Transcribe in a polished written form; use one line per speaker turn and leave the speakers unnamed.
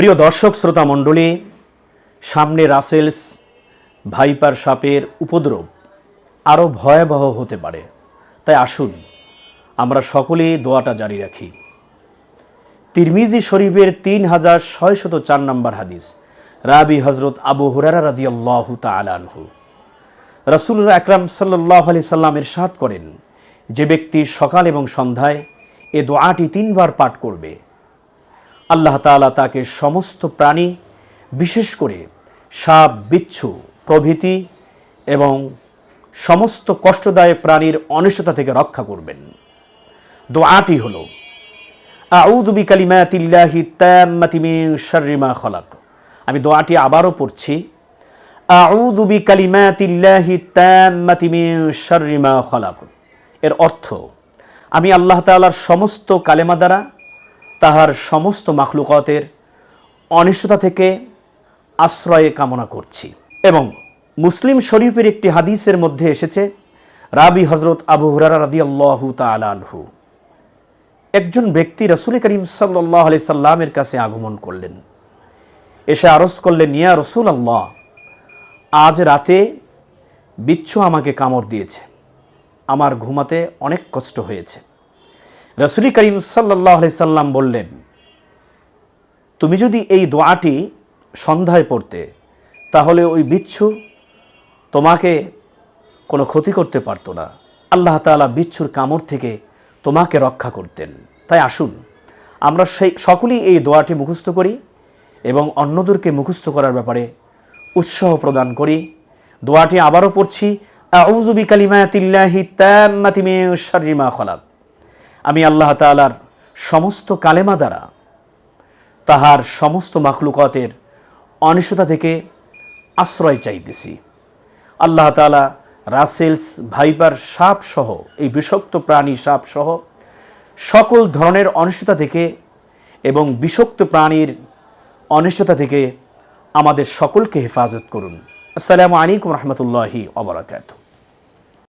প্রিয় দর্শক শ্রোতা মণ্ডলী, সামনে রাসেলস ভাইপার সাপের উপদ্রব আরও ভয়াবহ হতে পারে। তাই আসুন আমরা সকলেই দোয়াটা জারি রাখি। তিরমিজি শরীফের 3604 নম্বর হাদিস, রাবি হজরত আবু হুরায়রা রাদিয়াল্লাহু তাআলা আনহু, রাসূলুল্লাহ আকরাম সাল্লাল্লাহু আলাইহি সাল্লাম ইরশাদ করেন, যে ব্যক্তি সকাল এবং সন্ধ্যায় এ দোয়াটি 3 বার পাঠ করবে, আল্লাহ তাআলা তাকে সমস্ত প্রাণী, বিশেষ করে সাপ, বিচ্ছু প্রভৃতি এবং সমস্ত কষ্টদায়ক প্রাণীর অনিষ্টতা থেকে রক্ষা করবেন। দোয়াটি হলো, আউযু বিকালিমাতিল্লাহি তাম্মাতি মিন শাররি মা খালাক। আমি দোয়াটি আবারও পড়ছি, আউযু বিকালিমাতিল্লাহি তাম্মাতি মিন শাররি মা খালাক। এর অর্থ, আমি আল্লাহ তাআলার সমস্ত কালেমা দ্বারা তাহার সমস্ত মাখলুকাতের অনিষ্টতা থেকে আশ্রয় কামনা করছি। এবং মুসলিম শরীফের একটি হাদিসের মধ্যে এসেছে, রাবি হজরত আবু হুরায়রা রাদিয়াল্লাহু তাআলা আনহু, একজন ব্যক্তি রাসূল করিম সাল্লাল্লাহু আলাইহি সাল্লামের কাছে আগমন করলেন। এসে আরজ করলেন, ইয়া রাসূলুল্লাহ, আজ রাতে বিচ্ছু আমাকে কামড় দিয়েছে, আমার ঘুমাতে অনেক কষ্ট হয়েছে। রাসূল করিম সাল্লাল্লাহু আলাইহি সাল্লাম বললেন, তুমি যদি এই দোয়াটি সন্ধ্যায় পড়তে, তাহলে ওই বিচ্ছু তোমাকে কোনো ক্ষতি করতে পারতো না। আল্লাহ তাআলা বিচ্ছুর কামড় থেকে তোমাকে রক্ষা করতেন। তাই আসুন আমরা সকলেই এই দোয়াটি মুখস্থ করি এবং অন্যদেরকে মুখস্থ করার ব্যাপারে উৎসাহ প্রদান করি। দোয়াটি আবারও পড়ছি, আউযু বিকালিমাতিল্লাহি তাম্মাতি মিন শাররি মা খালাক। আমি আল্লাহ তাআলার সমস্ত কালেমা দ্বারা তাহার সমস্ত মাখলুকাতের অনিষ্টতা থেকে আশ্রয় চাইতেছি। আল্লাহ তাআলা রাসেলস ভাইপার সাপ সহ, এই বিষাক্ত প্রাণী সাপ সহ সকল ধরনের অনিষ্টতা থেকে এবং বিষাক্ত প্রাণীর অনিষ্টতা থেকে আমাদের সকলকে হেফাজত করুন। আসসালামু আলাইকুম রহমতুল্লাহি ওয়া বারাকাতুহু।